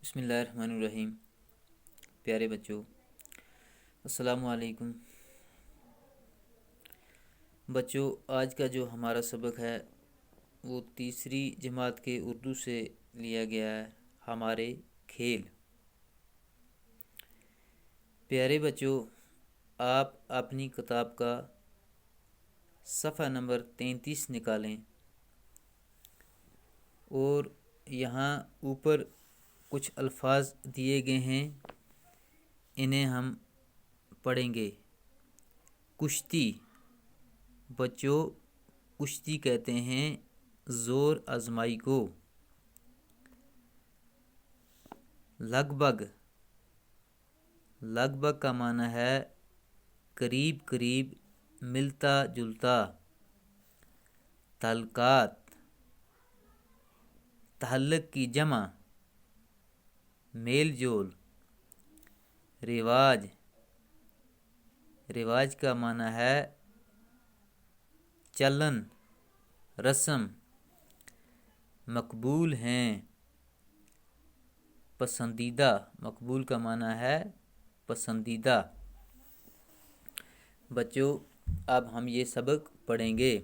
बिस्मिल्लाहिर्रहमानिर्रहीम। प्यारे बच्चों, अस्सलामु अलैकुम। बच्चों, आज का जो हमारा सबक है वो तीसरी जमात के उर्दू से लिया गया है, हमारे खेल। प्यारे बच्चों, आप अपनी किताब का सफ़ा नंबर 33 निकालें और यहाँ ऊपर कुछ अल्फाज दिए गए हैं, इन्हें हम पढ़ेंगे। कुश्ती। बच्चों, कुश्ती कहते हैं ज़ोर आजमाई को। लगभग। लगभग का माना है करीब करीब, मिलता जुलता। तल्कात। तहल्लुक की जमा, मेल जोल। रिवाज। रिवाज का माना है चलन, रस्म। मकबूल हैं। पसंदीदा। मकबूल का माना है पसंदीदा। बच्चों, अब हम ये सबक पढ़ेंगे।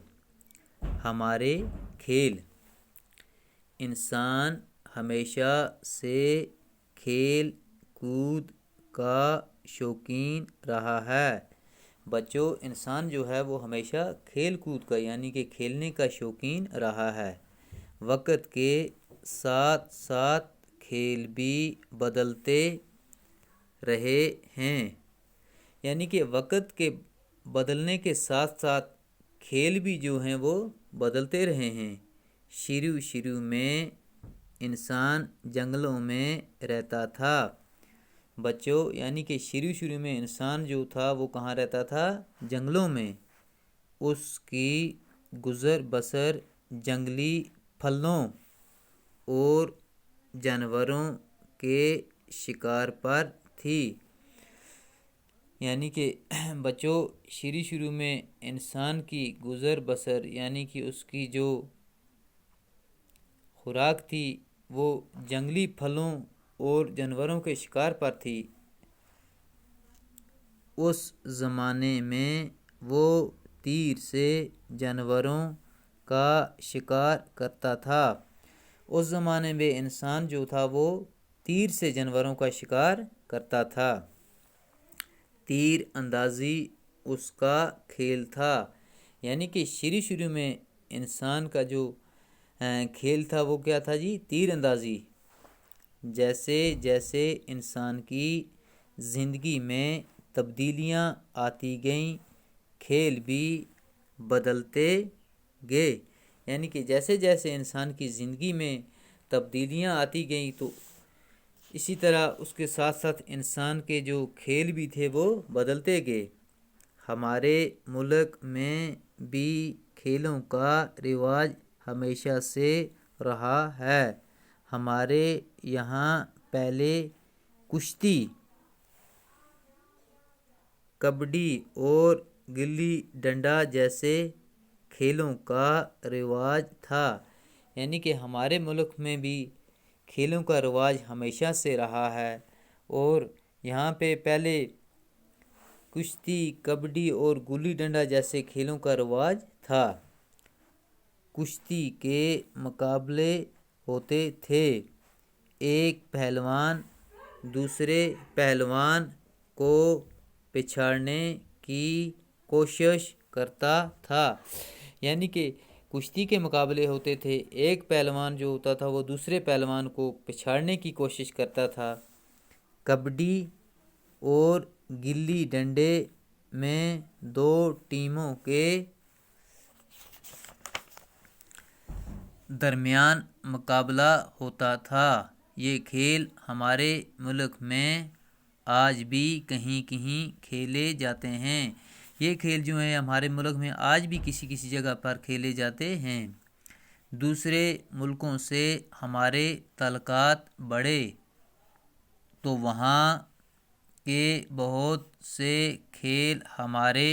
हमारे खेल। इंसान हमेशा से खेल कूद का शौकीन रहा है। बच्चों, इंसान जो है वो हमेशा खेल कूद का यानी कि खेलने का शौकीन रहा है। वक्त के साथ साथ खेल भी बदलते रहे हैं, यानी कि वक्त के बदलने के साथ साथ खेल भी जो हैं वो बदलते रहे हैं। शुरू में इंसान जंगलों में रहता था। बच्चों, यानी कि शुरू में इंसान जो था वो कहाँ रहता था? जंगलों में। उसकी गुज़र बसर जंगली फलों और जानवरों के शिकार पर थी। यानी कि बच्चों, शुरू में इंसान की गुज़र बसर यानी कि उसकी जो खुराक थी वो जंगली फलों और जानवरों के शिकार पर थी। उस ज़माने में वो तीर से जानवरों का शिकार करता था। उस ज़माने में इंसान जो था वो तीर से जानवरों का शिकार करता था। तीर अंदाज़ी उसका खेल था। यानी कि शुरू में इंसान का जो खेल था वो क्या था जी? तीर अंदाज़ी। जैसे जैसे इंसान की ज़िंदगी में तब्दीलियाँ आती गईं, खेल भी बदलते गए। यानी कि जैसे जैसे इंसान की ज़िंदगी में तब्दीलियाँ आती गईं तो इसी तरह उसके साथ साथ इंसान के जो खेल भी थे वो बदलते गए। हमारे मुल्क में भी खेलों का रिवाज हमेशा से रहा है। हमारे यहाँ पहले कुश्ती, कबड्डी और गिल्ली डंडा जैसे खेलों का रिवाज था। यानी कि हमारे मुल्क में भी खेलों का रिवाज हमेशा से रहा है और यहाँ पे पहले कुश्ती, कबड्डी और गुल्ली डंडा जैसे खेलों का रिवाज था। कुश्ती के मुकाबले होते थे। एक पहलवान दूसरे पहलवान को पिछाड़ने की कोशिश करता था। यानी कि कुश्ती के मुकाबले होते थे, एक पहलवान जो होता था वो दूसरे पहलवान को पिछाड़ने की कोशिश करता था। कबड्डी और गिल्ली डंडे में दो टीमों के दरमियान मुकाबला होता था। ये खेल हमारे मुल्क में आज भी कहीं कहीं खेले जाते हैं। ये खेल जो हैं हमारे मुल्क में आज भी किसी किसी जगह पर खेले जाते हैं। दूसरे मुल्कों से हमारे ताल्लुकात बढ़े तो वहाँ के बहुत से खेल हमारे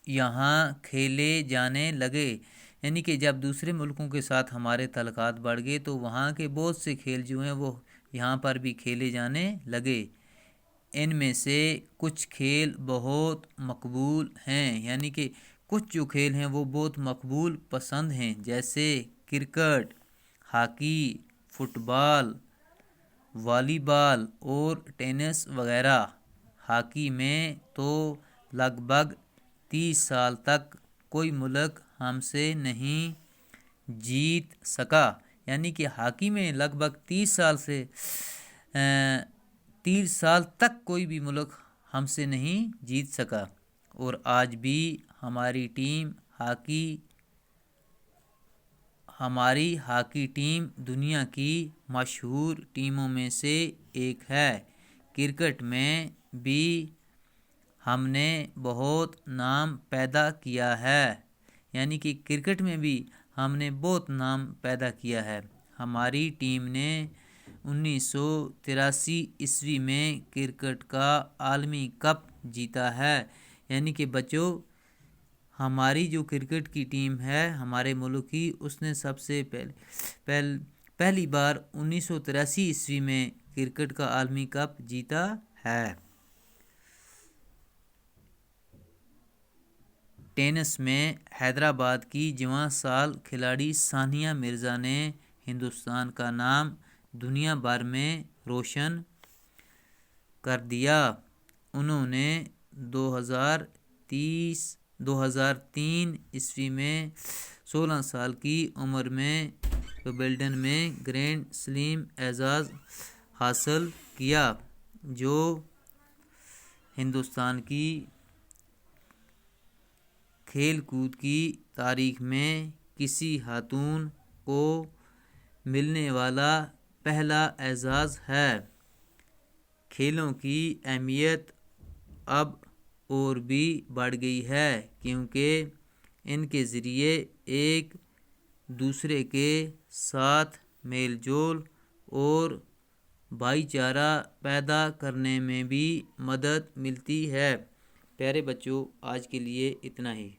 यहाँ खेले जाने लगे। یعنی کہ جب دوسرے ملکوں کے ساتھ ہمارے تعلقات بڑھ گئے تو وہاں کے بہت سے کھیل جو ہیں وہ یہاں پر بھی کھیلے جانے لگے۔ ان میں سے کچھ کھیل بہت مقبول ہیں، یعنی کہ کچھ جو کھیل ہیں وہ بہت مقبول پسند ہیں، جیسے کرکٹ، ہاکی، فٹ بال، والی بال اور ٹینس وغیرہ۔ ہاکی میں تو لگ بھگ 30 سال تک کوئی ملک ہم سے نہیں جیت سکا، یعنی کہ ہاکی میں لگ بھگ 30 سال تک کوئی بھی ملک ہم سے نہیں جیت سکا، اور آج بھی ہماری ہاکی ٹیم دنیا کی مشہور ٹیموں میں سے ایک ہے۔ کرکٹ میں بھی ہم نے بہت نام پیدا کیا ہے، یعنی کہ کرکٹ میں بھی ہم نے بہت نام پیدا کیا ہے۔ ہماری ٹیم نے 1983 عیسوی میں کرکٹ کا عالمی کپ جیتا ہے، یعنی کہ بچوں ہماری جو کرکٹ کی ٹیم ہے ہمارے ملک کی، اس نے سب سے پہلی بار 1983 عیسوی میں کرکٹ کا عالمی کپ جیتا ہے۔ ٹینس میں حیدرآباد کی جواں سال کھلاڑی ثانیہ مرزا نے ہندوستان کا نام دنیا بھر میں روشن کر دیا۔ انہوں نے 2003 عیسوی میں 16 سال کی عمر میں ومبلڈن میں گرینڈ سلیم اعزاز حاصل کیا، جو ہندوستان کی کھیل کود کی تاریخ میں کسی خاتون کو ملنے والا پہلا اعزاز ہے۔ کھیلوں کی اہمیت اب اور بھی بڑھ گئی ہے، کیونکہ ان کے ذریعے ایک دوسرے کے ساتھ میل جول اور بھائی چارہ پیدا کرنے میں بھی مدد ملتی ہے۔ پیارے بچوں، آج کے لیے اتنا ہی۔